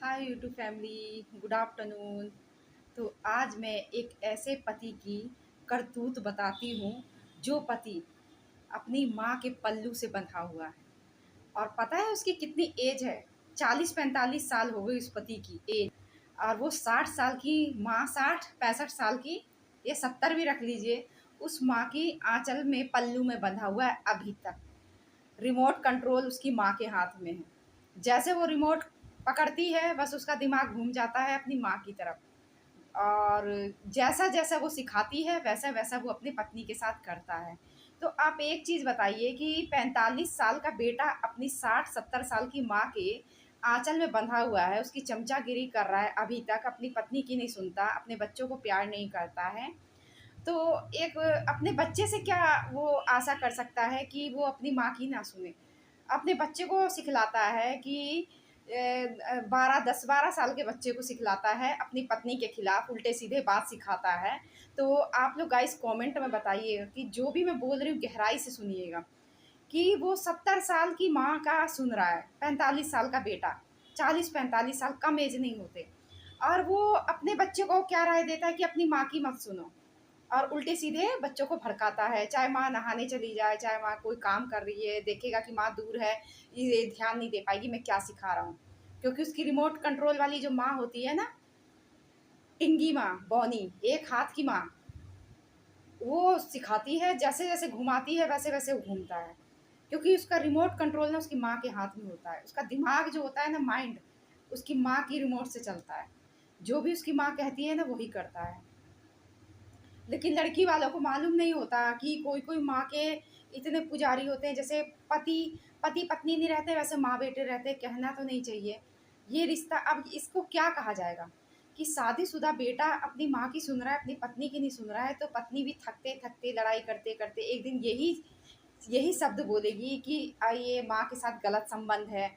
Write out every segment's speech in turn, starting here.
Hi YouTube family, good afternoon. तो आज मैं एक ऐसे पति की करतूत बताती हूँ जो पति अपनी माँ के पल्लू से बंधा हुआ है। और पता है उसकी कितनी एज है? 40-45 साल हो गई उस पति की एज। और वो 60 साल की माँ, 60-65 साल की, ये 70 भी रख लीजिए, उस माँ की आंचल में पल्लू में बंधा हुआ है अभी तक। रिमोट कंट्रोल उसकी माँ के हाथ में है। जैसे वो रिमोट पकड़ती है, बस उसका दिमाग घूम जाता है अपनी माँ की तरफ। और जैसा जैसा वो सिखाती है वैसा वैसा वो अपनी पत्नी के साथ करता है। तो आप एक चीज़ बताइए कि 45 साल का बेटा अपनी 60-70 साल की माँ के आंचल में बंधा हुआ है, उसकी चमचागिरी कर रहा है, अभी तक अपनी पत्नी की नहीं सुनता, अपने बच्चों को प्यार नहीं करता है। तो एक अपने बच्चे से क्या वो आशा कर सकता है कि वो अपनी माँ की ना सुने? अपने बच्चे को सिखलाता है कि 10-12 साल के बच्चे को सिखलाता है अपनी पत्नी के खिलाफ उल्टे सीधे बात सिखाता है। तो आप लोग गाइस कमेंट में बताइए कि जो भी मैं बोल रही हूँ गहराई से सुनिएगा कि वो 70 साल की माँ का सुन रहा है, 45 साल का बेटा, 40-45 साल कम एज नहीं होते। और वो अपने बच्चे को क्या राय देता है कि अपनी माँ की मत सुनो, और उल्टे सीधे बच्चों को भड़काता है। चाहे माँ नहाने चली जाए, चाहे माँ कोई काम कर रही है, देखेगा कि माँ दूर है, ये ध्यान नहीं दे पाएगी मैं क्या सिखा रहा हूँ। क्योंकि उसकी रिमोट कंट्रोल वाली जो माँ होती है ना, टिंगी माँ, बौनी, एक हाथ की माँ, वो सिखाती है, जैसे जैसे घुमाती है वैसे वैसे वो घूमता है। क्योंकि उसका रिमोट कंट्रोल ना उसकी माँ के हाथ में होता है। उसका दिमाग जो होता है ना, माइंड, उसकी माँ की रिमोट से चलता है। जो भी उसकी माँ कहती है ना वही करता है। लेकिन लड़की वालों को मालूम नहीं होता कि कोई कोई माँ के इतने पुजारी होते हैं, जैसे पति पति पत्नी नहीं रहते वैसे माँ बेटे रहते, कहना तो नहीं चाहिए ये रिश्ता। अब इसको क्या कहा जाएगा कि शादीशुदा बेटा अपनी माँ की सुन रहा है, अपनी पत्नी की नहीं सुन रहा है। तो पत्नी भी थकते थकते लड़ाई करते करते एक दिन यही यही शब्द बोलेगी कि ये माँ के साथ गलत संबंध है,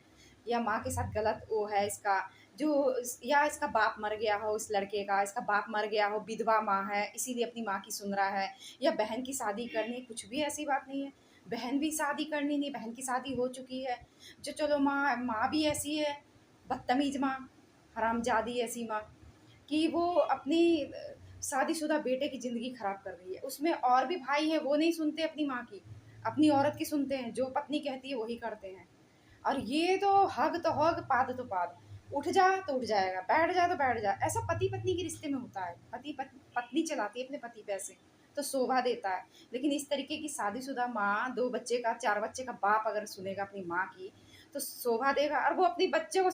या माँ के साथ गलत वो है इसका, जो या इसका बाप मर गया हो, इस लड़के का इसका बाप मर गया हो, विधवा माँ है इसीलिए अपनी माँ की सुन रहा है, या बहन की शादी करनी। कुछ भी ऐसी बात नहीं है, बहन भी शादी करनी नहीं, बहन की शादी हो चुकी है। जो चलो माँ माँ भी ऐसी है, बदतमीज माँ, हरामजादी ऐसी माँ कि वो अपनी शादीशुदा बेटे की ज़िंदगी खराब कर रही है। उसमें और भी भाई हैं, वो नहीं सुनते अपनी माँ की, अपनी औरत की सुनते हैं, जो पत्नी कहती है वही करते हैं। और ये तो हग तो हग, पाद तो पाद, उठ जा तो उठ जाएगा, बैठ जा तो बैठ जा। ऐसा पति पत्नी के रिश्ते में होता है। पत्नी चलाती है अपने पति पैसे तो शोभा देता है। लेकिन इस तरीके की शादीशुदा माँ, 2 बच्चे का 4 बच्चे का बाप अगर सुनेगा अपनी माँ की तो शोभा देगा, और वो अपने बच्चे को